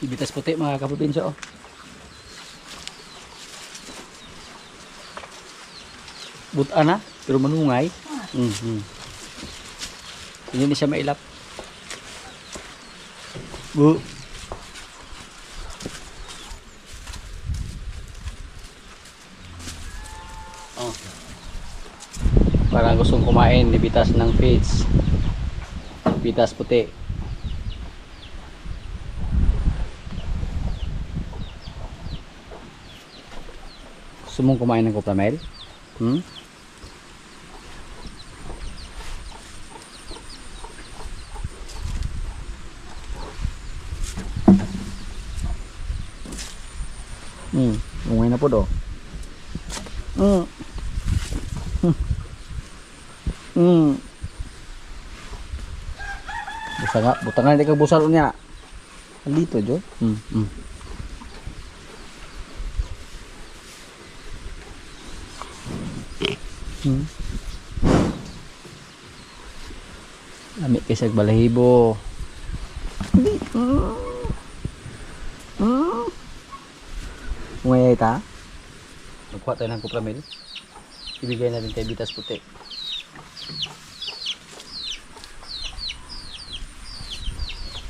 Ibitas puti mga kaprobinsya oh. Buta na, pero manungay. Hindi na siya mailap. Bu. Oh. Parang gustong kumain, ibitas ng feeds. Ibitas puti. Gusto mong kumain ng koplamel? Umay na po do. Butangan di ka busal niya. Dito jo. Lami kaysa balahibo. Ngayay ta. Magkuha tayo ng koplamel. Ibigay natin kay bitas puti.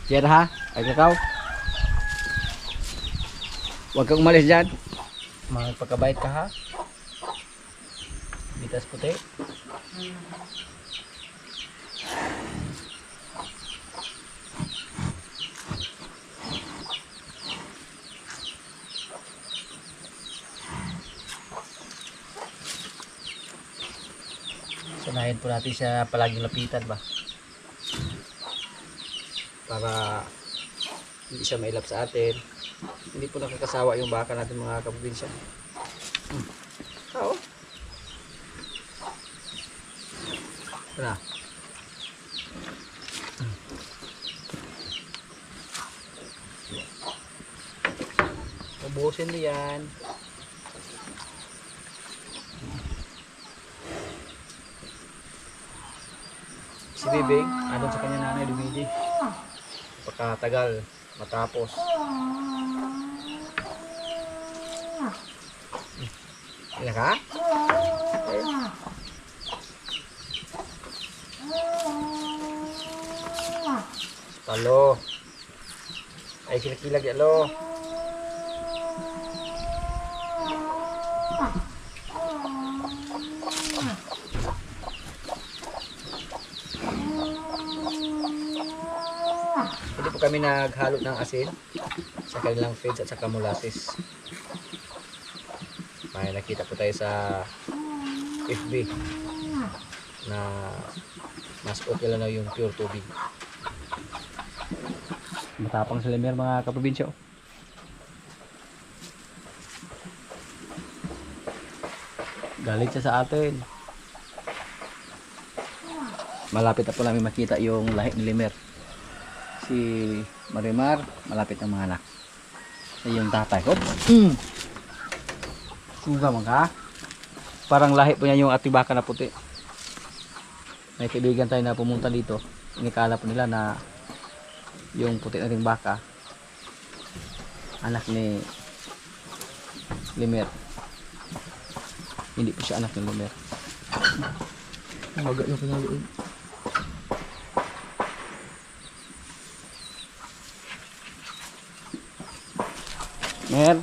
Diyan ha, ay kakao. Huwag kang umalis dyan. Magpakabait ka ha. Bitas puti. Sanayin po natin siya palaging lapitan ba, para hindi siya mailap sa atin. Hindi po nakakasawa yung baka natin mga kaprobinsya. Oo. Tara. Ubusin mo yan. Si Bibing, andun sa kanya nanay dumidi. Pagkatagal matapos. Ilan ka? Talo. Ay kilag-kilag yalo. Hindi po kami naghalo ng asin sa kanilang feeds at saka molasses. May nakita po tayo sa FB na mas okay lang na yung pure tubig. Matapang sila mga kaprobinsya. Galit siya sa atin. Malapit na po namin makita yung lahi ni Limer. Si Marimar, malapit ng mga anak. Yung tatay. Oops! Suga man ka. Parang lahi po niya yung atibaka na puti. May kaibigan tayo na pumunta dito. Inikala po nila na yung puti na ring baka anak ni Limer. Hindi po siya anak ni Limer. Maga yung pinaliin. Mer,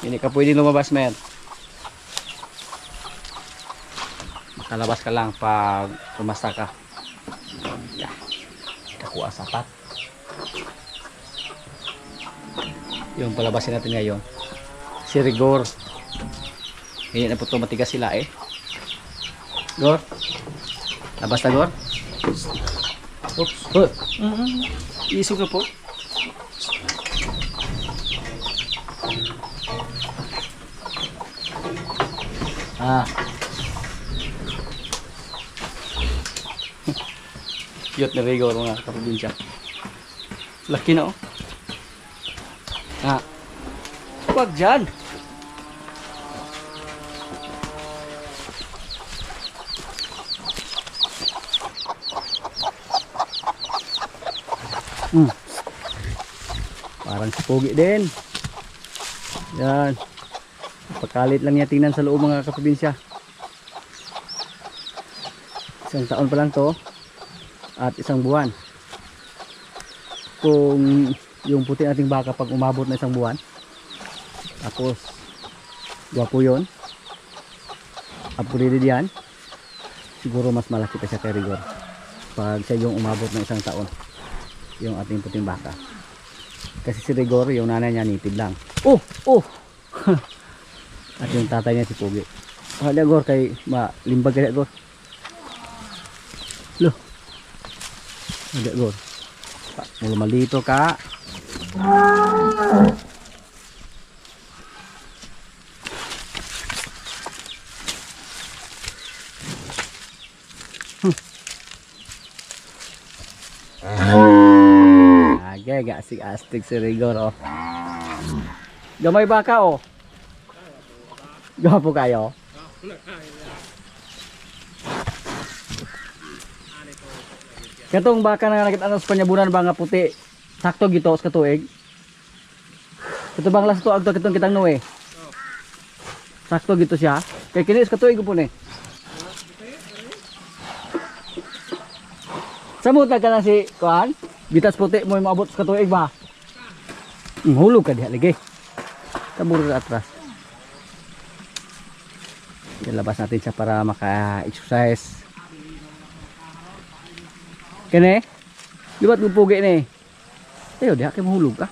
hindi ka pwede lumabas, Mer. Makalabas ka lang pag pumasta ka. Kakuha sapat. Yung palabasin natin ngayon, si Rigor. Hindi na po ito matigas sila eh. Gor, labas na Gor. Oops. Isog na po. Cute na Rigor mga kaprobinsya. Laki na oh. Huwag dyan. Parang si Pogi din. Yan. Pagkalit lang niya tingnan sa loob mga kaprobinsya. Isang taon pa lang to. At isang buwan. Kung yung puti nating baka pag umabot na isang buwan. Tapos gwapo yun. Upgraded yan. Siguro mas malaki pa siya kay Rigor. Pag siya yung umabot ng isang taon. Yung ating puting baka. Kasi si Rigor, yung nanay niya native lang. Oh! Oh! At yung tatay niya si Pogi. Di Gor, kay malimbag kaya Gor. Loh. Di Gor. Mula malito ka. Agay, gasig-astig si Rigor, oh. Gamay baka, oh. Gapo kayo? Katong baka na nakita sa panyabunan ba nga puti. Sakto gito sa katuig. Ito bang last to agto kitong kitang nuwe. Sakto gito siya. Kay kini sa katuig po ni. Samuta ka na si kuan. Bitas puti mo maabot sa katuig ba? Hulog ka diha lagi. Taburo sa atras. Ilabas natin siya para maka-exercise. Kene? Di ba't pupugi ni? Tayo, di kayo mahulog ka.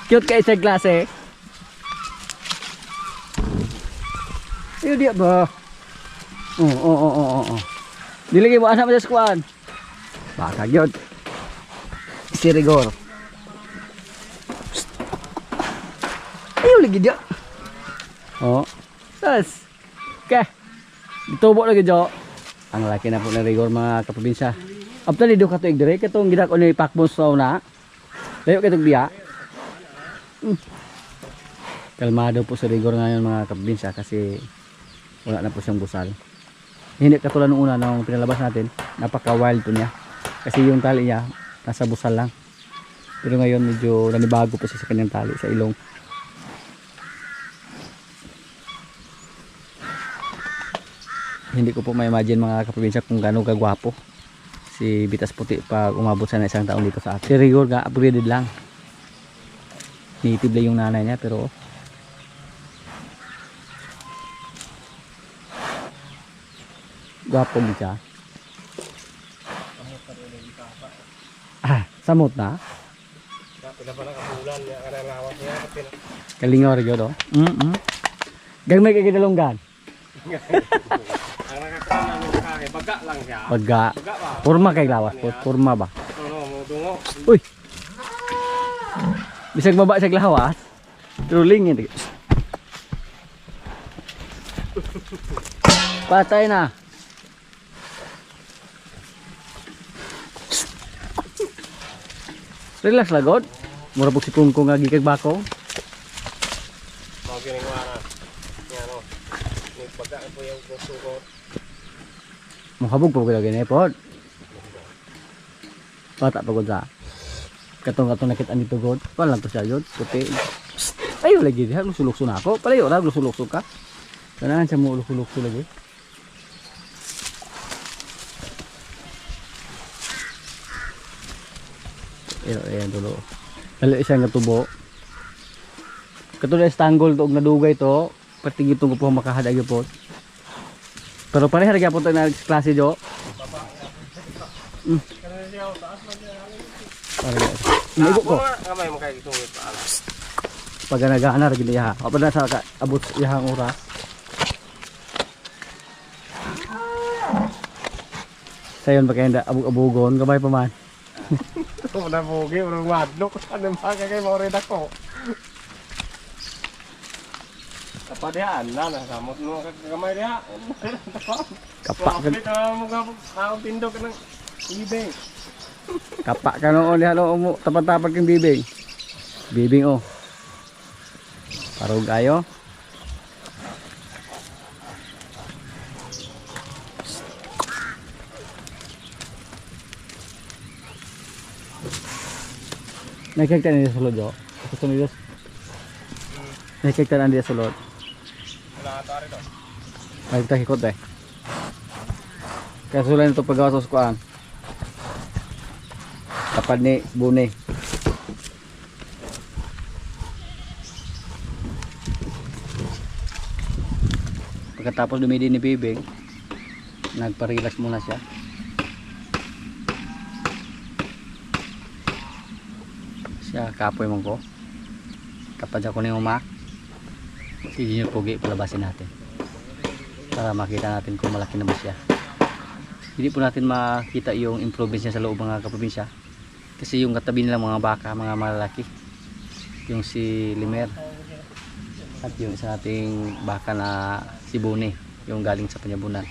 Cute ka isa klase. Tayo, di ba? Oo. Dilagay mo, asa mo sa squad? Baka cute. Si Rigor. Tayo, lagi di. Oo. Tas. Okay. Ditubo lagi jo. Ang laki na po ng Rigor mga kaprobinsya. Apta ni do katuig dire katong gidak ni pakbon sa una. Layo katong biya. Kalmado po si Rigor ngayon mga kaprobinsya kasi wala na po siyang busal. Hindi katulad nung una nung pinalabas natin, napaka wild po niya. Kasi yung tali niya nasa busal lang. Pero ngayon medyo nanibago po siya sa kanyang tali sa ilong. Hindi ko po ma-imagine mga kaprobinsya kung gaano kagwapo si Bitas Puti pag umabot sa isang taon dito sa atin. Si Rigor nga upgraded lang. Native lang yung nanay niya pero gwapo mo siya. Samot na? Kalingaw rin yun, oh. Gagmay kay kinalunggan. Ang nakakaroon ng kaya, baga lang siya. Baga. Purma kay lawas po. Purma ba? Oo, dungo. Uy! Bisag baba siya lawas. Truling yun. Patay na. Relax lang god. Mura po si Kungkong nga gigag bako. Mga ginagawa. Yan o. Baga po yung gusto ko. Mukhabog po kaya ganyan po. Bata pa god sa. Katong nakita nito god. Paano lang to siya yun? Puti. Ayaw lagi diha. Lusulukso na ako. Palayo na. Lusulukso ka. Kanahan siya mo lusulukso lagi. Ayan dulo. Dali isang tubo. Katulad sa tanggol to og nadugay to, pati gitong ko po makahadag po. Pero pareha ra gyapon to na klase jo. Igo ko. Kamay mo kay gitong paala. Pag nagana ra gid iha. Apa na sa abot ihang oras. Sayon ba kay abog-abogon gamay pa man. Ito na bugi, urang madlok. Ano ba kay maurid ako? Apa dia na samot mo kagamay dia. Kapak ka. Ito mo ga pindok ng ibeng. Kapak ka noon diha no tapat-tapat kang bibing. Bibing oh. Parog ayo. Nakikita niyo sa sulod jo. Gusto nyo Diyos? Nakikigtaan dia sa loob. Wala ata rin o. Ay, kita hikot eh. Kaya sulan ito paggawa sa uskuan. Tapad ni Bune. Pagkatapos dumidi ni Bibig, nagpa-relax muna siya. Siya kapoy mong ko. Tapad ako ni Uma. Si Junior Pugi palabasin natin. Para makita natin kung malaki na ba siya. Hindi po natin makita yung improvements niya sa loob mga kaprobinsya. Kasi yung katabi nila mga baka, mga malalaki. Yung si Limer. At yung isa nating baka na si Bune, yung galing sa Panyabunan.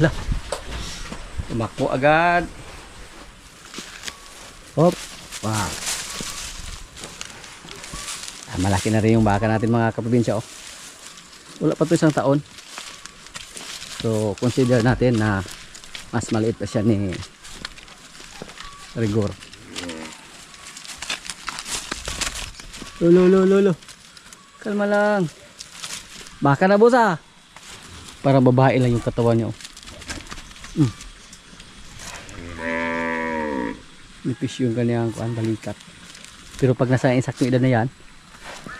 Hala, tumakbo agad. Hop, wow. Malaki na rin yung baka natin mga kaprobinsya. Wala pa to isang taon. So consider natin na mas maliit pa siya ni Rigor. Lolo. Kalma lang. Baka na boss ah. Para babae lang yung katawan niyo. Nipis yung kanyang balikat. Pero pag nasa insaktong edad na yan,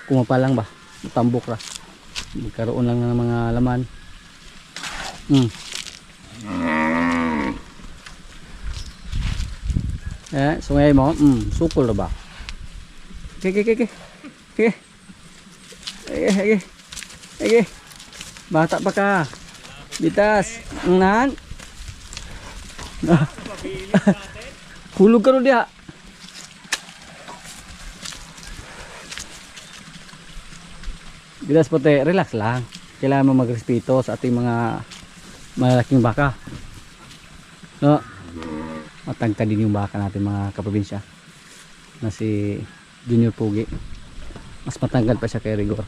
kumapalang ba? Tambok ra. Magkaroon lang ng mga laman. Sungay mo. Sukol na ba? Okay. Bata pa ka. Bitas. Nan. Hulog ka rin diha. Bitas puti. Relax lang. Kailangan mo magrespeto sa ating mga malaking baka. No? Matangka din yung baka natin mga kaprobinsya. Na si Junior Pugi. Mas matangkad pa siya kay Rigor.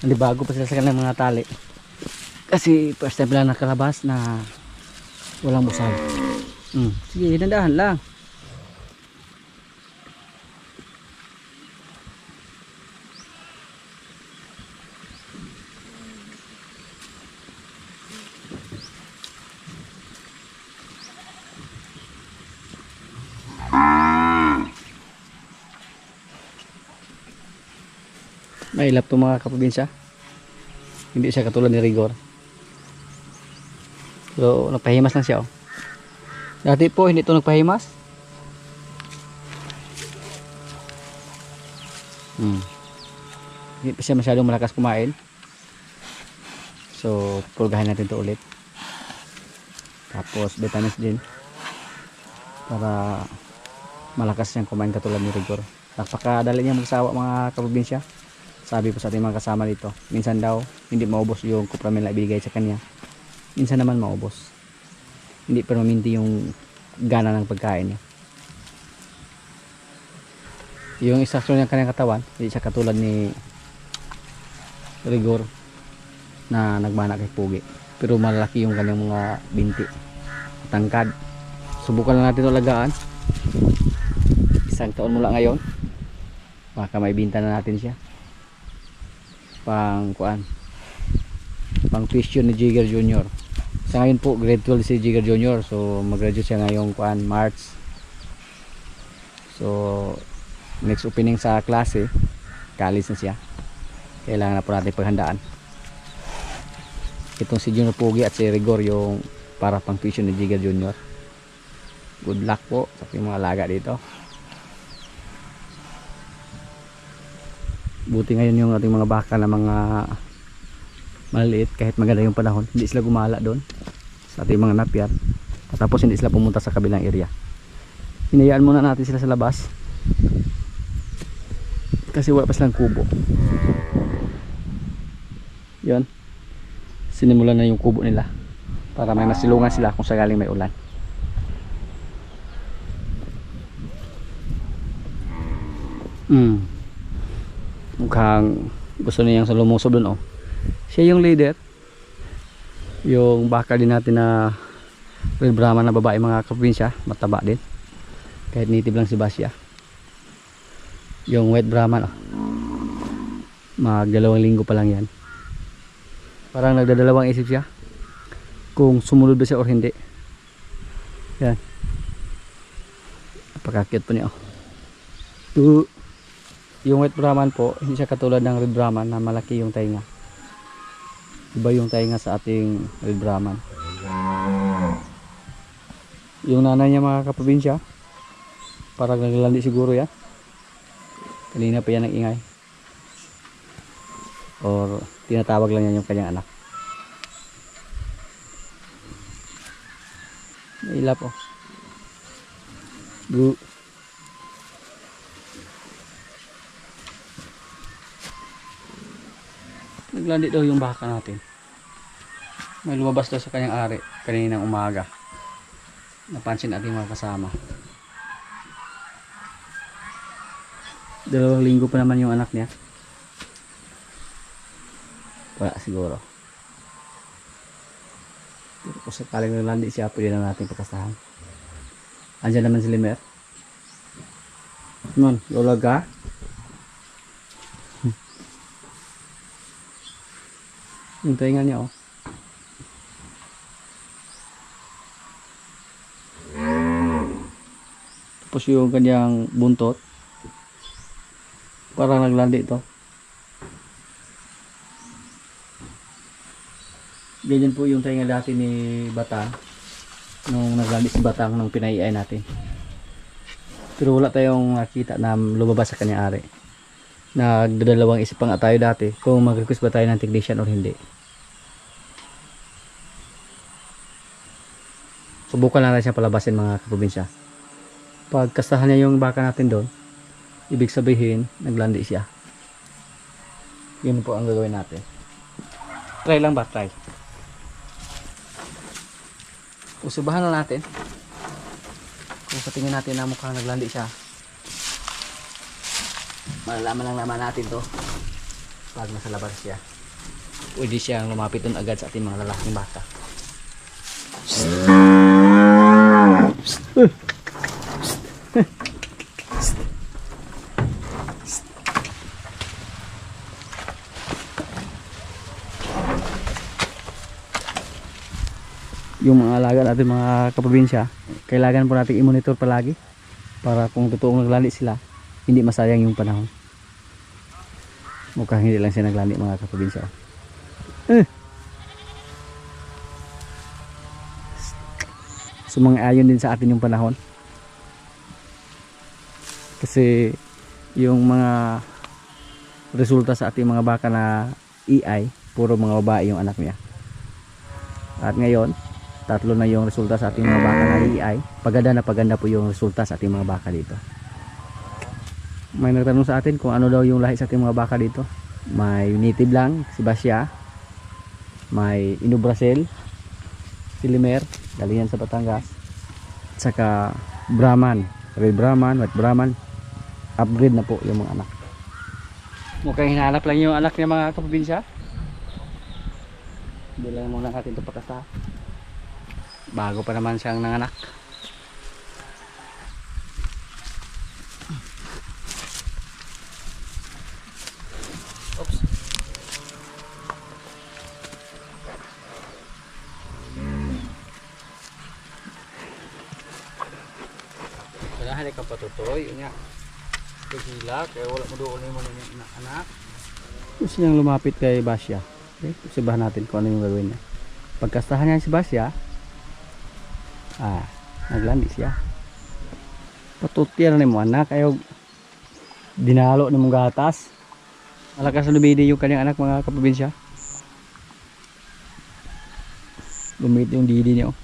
Hindi bago pa sila sa kanilang mga tali. Kasi first time lang nakalabas na walang busag. Sige, hinandahan lang. Mailap to mga kaprobinsya. Hindi siya katulad ni Rigor. So nagpahimas lang siya oh. Dati po hindi ito nagpahimas. Hindi pa siya masyadong malakas kumain. So pulgahin natin ito ulit. Tapos vitamins din. Para malakas siyang kumain katulad ni Rigor. Napakadali niya magsawa mga kaprobinsya. Sabi po sa ating mga kasama dito, minsan daw hindi maubos yung kupramin na ibigay sa kanya. Minsan naman maubos. Hindi pero maminti yung gana ng pagkain niya. Yung instruction ng kanyang katawan, hindi siya katulad ni Rigor na nagmana kay Pugi. Pero malaki yung kanyang mga binti. Tangkad. Subukan lang natin ito alagaan. Isang taon mula ngayon. Baka may binta na natin siya. Pang tuition ni Jigger Junior. Sa ngayon po grade 12 si Jigger Junior, so mag-graduate siya ngayong March. So next opening sa klase, college na siya. Kailangan na po natin paghandaan. Itong si Junior Pugi at si Rigor yung para pang tuition ni Jigger Junior. Good luck po sa ating mga alaga dito. Buti ngayon yung ating mga baka na mga maliliit, kahit maganda yung panahon, hindi sila gumala doon sa ating mga napyar. Tapos hindi sila pumunta sa kabilang area. Hinayaan muna natin sila sa labas kasi wala pa silang kubo. Yun. Sinimulan na yung kubo nila para may masilungan sila kung sakaling may ulan. Mukhang gusto niyang lumusob dun, oh. Siya yung leader. Yung baka din natin na Red Brahman na babae mga kaprobinsya, mataba din. Kahit native lang si Basya. Yung White Brahman, oh. Mag 2 linggo pa lang yan. Parang nagdadalawang isip siya kung sumunod ba siya or hindi. Yan. Napaka-cute po niya, oh. Yung White Brahman po, hindi siya katulad ng Red Brahman na malaki yung tainga. Iba yung tainga sa ating Red Brahman. Yung nanay niya mga kaprobinsya, parang naglalandi siguro yan. Kanina pa yan nag-ingay. Or tinatawag lang yan yung kanyang anak. May ilap, oh. Naglandi daw yung baka natin. May lumabas daw sa kanyang ari kaninang umaga. Napansin natin mga kasama. 2 linggo pa naman yung anak niya. Wala siguro. Pero kung sakaling naglandi siya, pwede na natin pagkasahan. Andyan naman si Limer. Nun, lola ka? Yung tainga niya, oh. Tapos yung kanyang buntot, parang naglandi ito. Ganyan po yung tainga dati ni Batang nung naglandi si Batang nung pinaiay natin. Pero wala tayong nakita na lumabas sa kanyang ari. Nagdadalawang isip pa nga tayo dati kung mag-request ba tayo ng technician or hindi. Subukan lang siya palabasin mga kaprobinsya. Pag kastahan niya yung baka natin doon, ibig sabihin naglandi siya. Yun po ang gagawin natin. Try lang ba? Try. Usubahan lang natin. Kung sa tingin natin na mukhang naglandi siya, malalaman lang naman natin to pag nasa labas siya. Pwede siyang lumapit dun agad sa ating mga lalaking baka. Yung mga alaga natin mga kaprobinsya, kailangan po natin i-monitor palagi para kung totoong naglandi sila, hindi masayang yung panahon. Mukhang hindi lang siya naglandi mga kaprobinsya. Sumang-ayon din sa atin yung panahon. Kasi yung mga resulta sa ating mga baka na EI, puro mga babae yung anak niya. At ngayon, 3 na yung resulta sa ating mga baka na EI. Paganda po yung resulta sa ating mga baka dito. May nagtanong sa atin kung ano daw yung lahi sa ating mga baka dito. May native lang, si Basya. May Inobrasel, si Limer, galing yan sa Batangas. At saka Brahman, Red Brahman, White Brahman. Upgrade na po yung mga anak. Mukhang hinahanap lang yung anak niya mga kaprobinsya. Hindi lang muna natin ito pakasa. Bago pa naman siyang nanganak. Oops. Wala halik ka patutoy. Yun nga. Kagila. Kaya wala mo doon yung mga anak. Gusto niyang lumapit kay Basya. Okay? Sibahan natin kung ano yung gagawin niya. Pagkastahan niya si Basya, naglandi siya. Patutyan na mo anak. Ayaw dinalo na mong gatas. Malakas na lumidi yung kanyang anak mga kaprobinsya. Lumit yung didi niya, oh.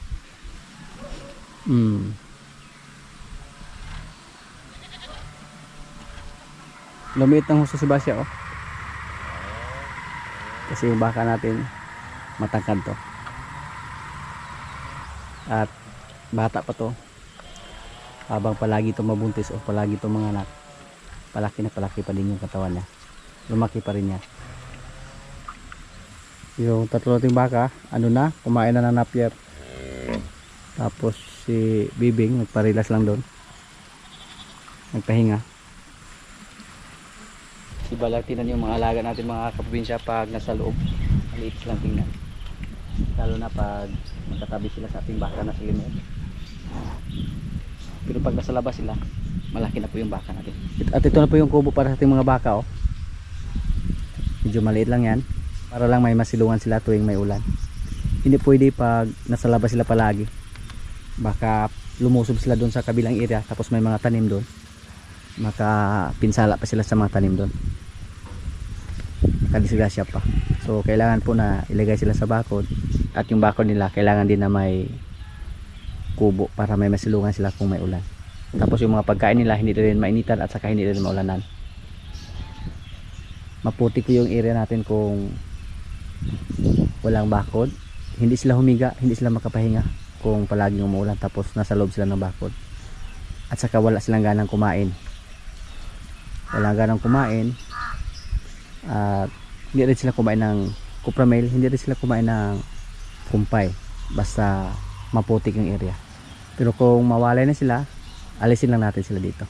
Lumit ng husto si Basya, oh. Kasi yung baka natin matangkad to. At bata pa to. Habang palagi to mabuntis o palagi to manganak, palaki na palaki pa din yung katawan niya. Lumaki pa rin niya. Yung tatlo nating baka, ano na, kumain na ng napier. Tapos si Bibing nagparilas lang doon, nagpahinga. Si Balag, tingnan yung mga alaga natin mga kaprobinsya pag nasa loob, maliit lang tingnan, lalo na pag magkatabi sila sa ating baka na silimot. Pero pag nasa labas sila, malaki na po yung baka natin. At ito na po yung kubo para sa ating mga baka, oh. Medyo maliit lang yan, para lang may masilungan sila tuwing may ulan. Hindi pwede pag nasa labas sila palagi, baka lumusob sila doon sa kabilang area, tapos may mga tanim doon, makapinsala pa sila sa mga tanim doon, makadisgrasya pa. So kailangan po na ilagay sila sa bakod, at yung bakod nila kailangan din na may kubo para may masilungan sila kung may ulan. Tapos yung mga pagkain nila hindi rin mainitan at saka hindi rin maulanan. Maputi ko yung area natin kung walang bakod. Hindi sila humiga, hindi sila makapahinga kung palaging umuulan tapos nasa loob sila ng bakod. At saka wala silang ganang kumain. Walang ganang kumain. At hindi rin sila kumain ng cupramel, hindi rin sila kumain ng kumpay. Basta maputik yung area. Pero kung mawalay na sila, alisin lang natin sila dito.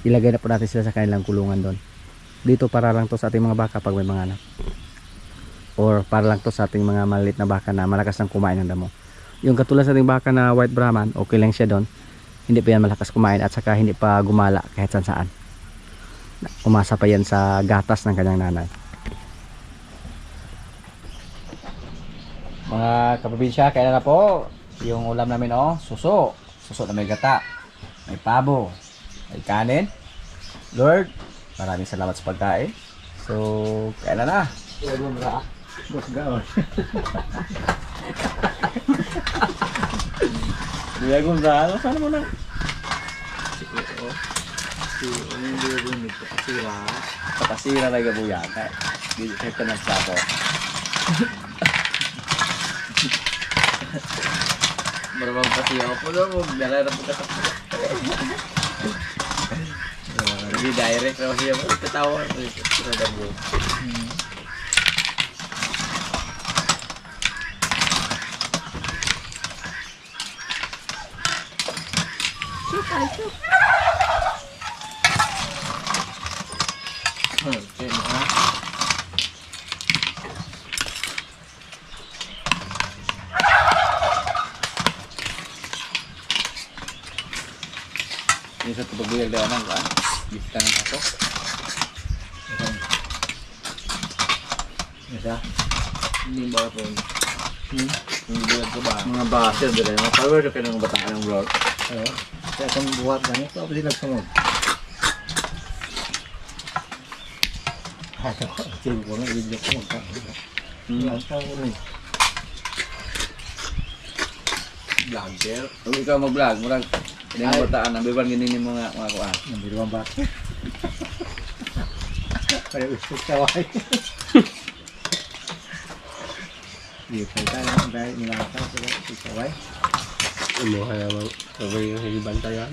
Ilagay na po natin sila sa kanilang kulungan doon. Dito para lang to sa ating mga baka pag may mga anak. Or para lang to sa ating mga maliit na baka na malakas ng kumain ng damo. Yung katulad sa ating baka na white Brahman, okay lang siya doon. Hindi pa yan malakas kumain at saka hindi pa gumala kahit saan saan. Umasa pa yan sa gatas ng kanyang nanay. Mga kaprobinsya, kailan na po yung ulam namin, oh, suso. Suso na may gata, may pabo, may kanin. Lord, maraming salamat sa pagkain. So, kailan na? Bos gaon. Diagon ra, sana mo na. Pakasira na gabuya ka. Di ito na sa ako. Maramang pasiya po daw, magdala po ka. Hindi direct raw siya, katawa. Ini satu pagbuyag daw nang kan, bisa nang pasok. Bisa. Ini bawa pun. Ini buat coba. Mga baser dito, mga power sa kanang bataan ng vlog. Oo. Kaya kung buhat ganito, apa sila sunod? Cing ko na video ko ka. Ang tawag ni. Vlogger. Kung ikaw mag-vlog, murag ini ang bataan, ang biban gini ni mga kuan. Ang biruan ba? Kaya usok saway. Di pa tayo ng dahil nilakad sa saway. Ano kaya sabay yung hibantayan?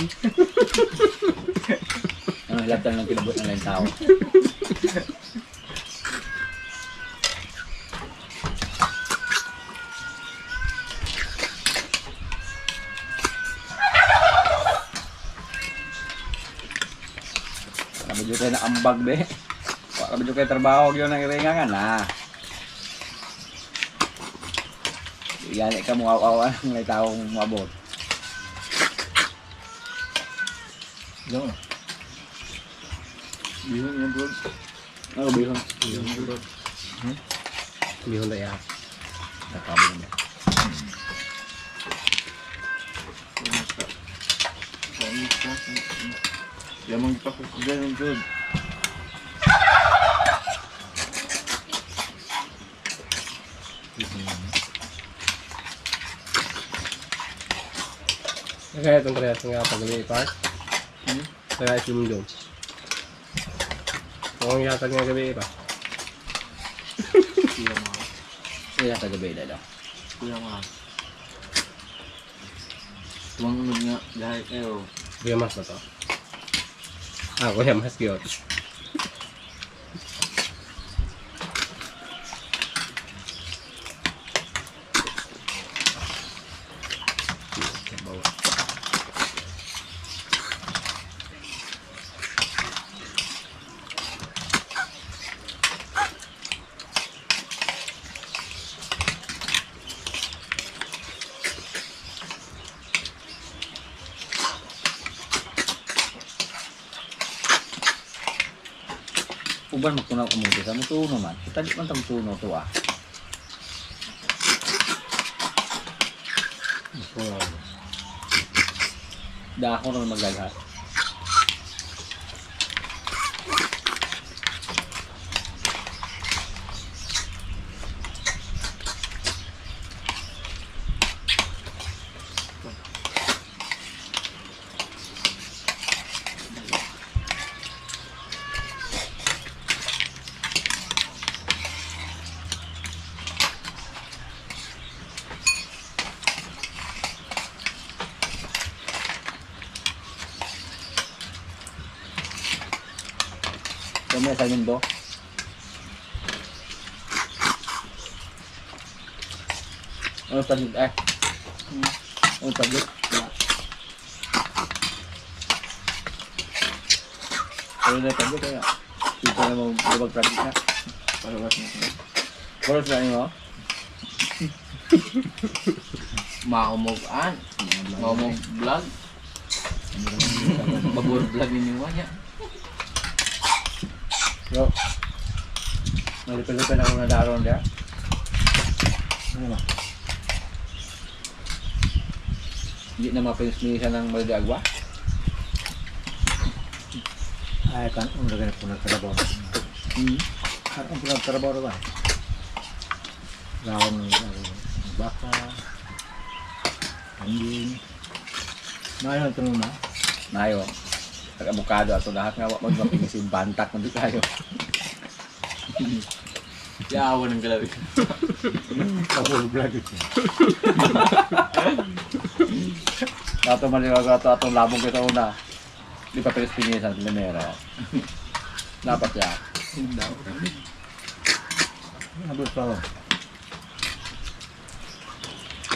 Ang hilatan ng kilabot ng lain tao. Medyo kayo na ambag be. Wala medyo kayo trabaho yun ang iringangan na. Yan ka mo aw-awan ng taong mabot. Yo. Bihon yung bro. Ano bihon? Bihon bro. Bihon na yan. Nakabi na. Yamang pakukugay ng good. Kaya itong parehas nga pag-gabi part. Kaya ito yung doon. Kung yatag nga gabi pa. Kaya kagabi daw. Kuya nga. Tumangunod nga dahil kayo. Kuya Mas ba to? Ah, Kuya Mas yun. Uban magtunaw ko muna sa mutuno man. Tadi man tang tuno to ah. Dako na maglalhat. Kami sa mundo. Ano tagit eh? Ano tagit? Ano na tagit kaya? Dito na mo mag-practice na. Palawas na. Boros na mo? Maumogan. Maumog vlog. Babur vlog ninyo niya. Yo. Malipil-lipil ako na daron dia. Ano ba? Hindi na mapinis-minisan ng Maldiagwa. Ay, kan udah kena punak trabaho. Kan punak trabaho ba? Lawan baka, kambing. Mayo tanong na. Nayo. Pag-abukado ato lahat nga wag mapinisin bantak man di kayo. Yawan ng galawi. Kapul vlog ito. Ato maliwag ato atong labong kita una. Di pa pinis-pinisan kilimera. Dapat ya. Habis tahu.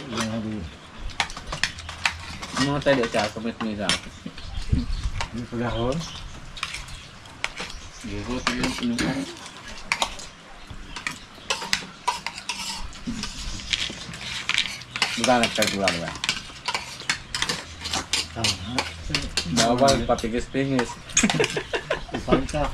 Yang habis. Ano tayo siya pinis-pinisan. Ini pagahon. Gihot yun pinukan. Bukan nagkagulalo ba? Tama. Bawal papigis-pingis. Ipanta.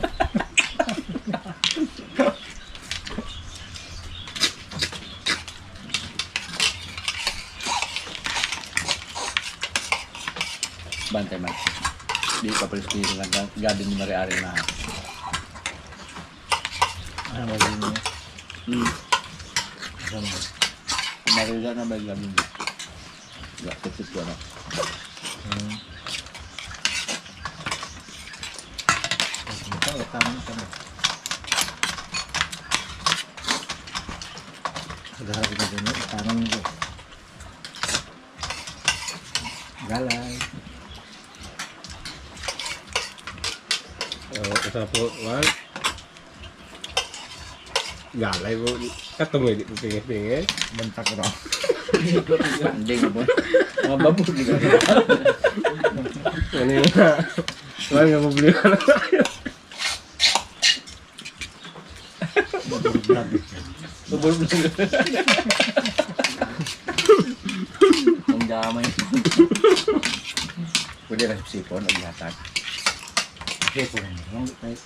Bantay man. Di pa pinis-pinisan lang gadin ni Mari-Ari na. Ano ba yun? Sama. Marila na ba gadin niya? Ya, tipsip ko na. Ito, tama tama. Agak kita dulu, tangan itu. Galay. Oh, isa po, wal. Galay po. Katumoy di po pingit-pingit. Bentak raw. Anjing mo. Mga babog di ka. Ano yun na? Wal nga mabuli ka na tayo. Tubol mo. Ang damay. Pwede na sipon o ihatag. Oke, kurang. Long, baik.